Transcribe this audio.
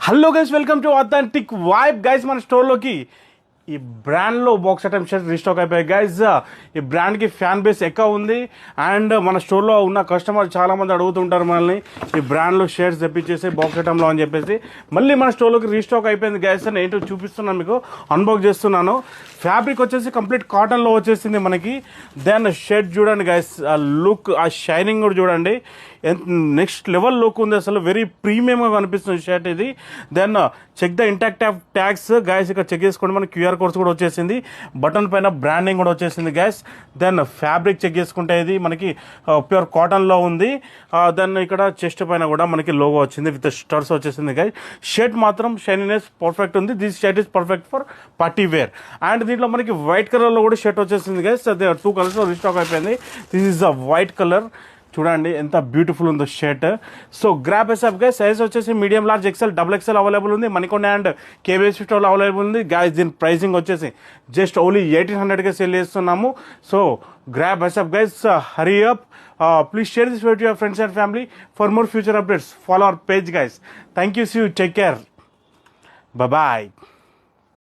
Hello guys, welcome to authentic vibe guys. మన స్టోర్లోకి ఈ బ్రాండ్లో బాక్స్ ఐటమ్ షర్ట్ రీస్టాక్ అయిపోయాయి గైస్. ఈ బ్రాండ్కి ఫ్యాన్ బేస్ ఎక్కువ ఉంది అండ్ మన స్టోర్లో ఉన్న కస్టమర్ చాలామంది అడుగుతుంటారు మనల్ని ఈ బ్రాండ్లో షర్ట్స్ తెప్పించేసి బాక్స్ ఐటంలో అని చెప్పేసి. మళ్ళీ మన స్టోర్లోకి రీస్టాక్ అయిపోయింది గైస్ అని ఏంటో చూపిస్తున్నాను, మీకు అన్బాక్స్ చేస్తున్నాను. ఫ్యాబ్రిక్ వచ్చేసి కంప్లీట్ కాటన్లో వచ్చేసింది మనకి. దెన్ షర్ట్ చూడండి గైస్, ఆ లుక్, ఆ షైనింగ్ కూడా చూడండి, నెక్స్ట్ లెవెల్ లుక్ ఉంది అసలు. వెరీ ప్రీమియంగా కనిపిస్తుంది షర్ట్ ఇది. Then check the intact of tags guys, ఇక్కడ చెక్ చేసుకోండి. మనకి క్యూఆర్ కోడ్స్ కూడా వచ్చేసింది, బటన్ పైన బ్రాండింగ్ కూడా వచ్చేసింది గైస్. దెన్ ఫ్యాబ్రిక్ చెక్ చేసుకుంటే ఇది మనకి ప్యూర్ కాటన్లో ఉంది. దెన్ ఇక్కడ చెస్ట్ పైన కూడా మనకి లోగో వచ్చింది విత్ స్టర్స్ వచ్చేసింది గైస్. షర్ట్ మాత్రం షైనీనెస్ పర్ఫెక్ట్ ఉంది. This shirt is perfect for party wear. And దీంట్లో మనకి వైట్ కలర్లో కూడా షర్ట్ వచ్చేసింది గైస్. అదే 2 కలర్స్లో రీస్టాక్ అయిపోయింది. This is the white colour. చూడండి ఎంత బ్యూటిఫుల్ ఉందో షర్ట్. సో గ్రాప్ ఎస్ఎఫ్ గైస్, సైజ్ వచ్చేసి medium, large, XL, double XL available ఉంది. మణికొండ అండ్ కేబీఎస్ స్టోర్లో అవైలబుల్ ఉంది గైస్. దీని ప్రైసింగ్ వచ్చేసి జస్ట్ ఓన్లీ 1800కే సేల్ చేస్తున్నాము. సో గ్రాప్ ఎస్ఎఫ్ guys, hurry up. Please share this video to your friends and family. For more future updates, follow our page guys. Thank you, see you, take care, bye bye.